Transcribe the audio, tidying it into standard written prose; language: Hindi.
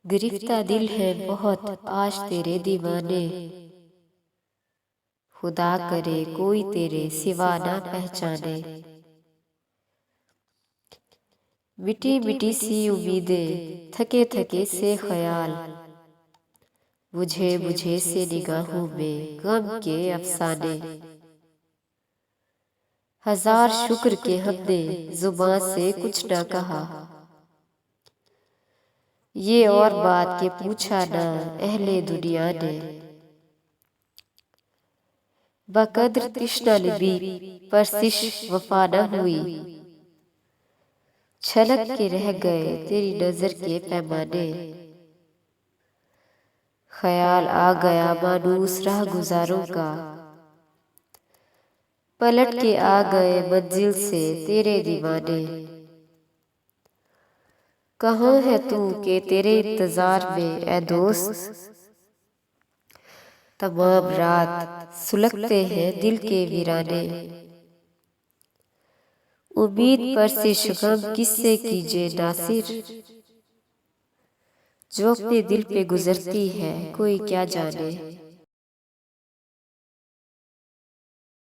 गिरफ्ता दिल है बहुत आज तेरे दीवाने, खुदा करे कोई तेरे सिवा ना पहचाने। मिटी मिटी सी उम्मीदें, थके थके से ख्याल, बुझे बुझे से निगाहों में गम के अफसाने। हजार शुक्र के हमने जुबान से कुछ ना कहा, ये और बात के पूछा ना अहले दुनिया ने। बकद्र तृष्णा लिबी परसिश वफा न हुई, छलक के रह गए तेरी नजर के पैमाने। ख्याल आ गया मानूस राह गुजारों का, पलट के आ गए मंजिल से तेरे दीवाने। कहाँ है तू के तेरे इंतजार में ए दोस्त, तमाम रात सुलगते हैं दिल के वीराने। उम्मीद पर से गम किससे कीजिए नासिर, जो अपने दिल पे गुजरती है कोई क्या जाने।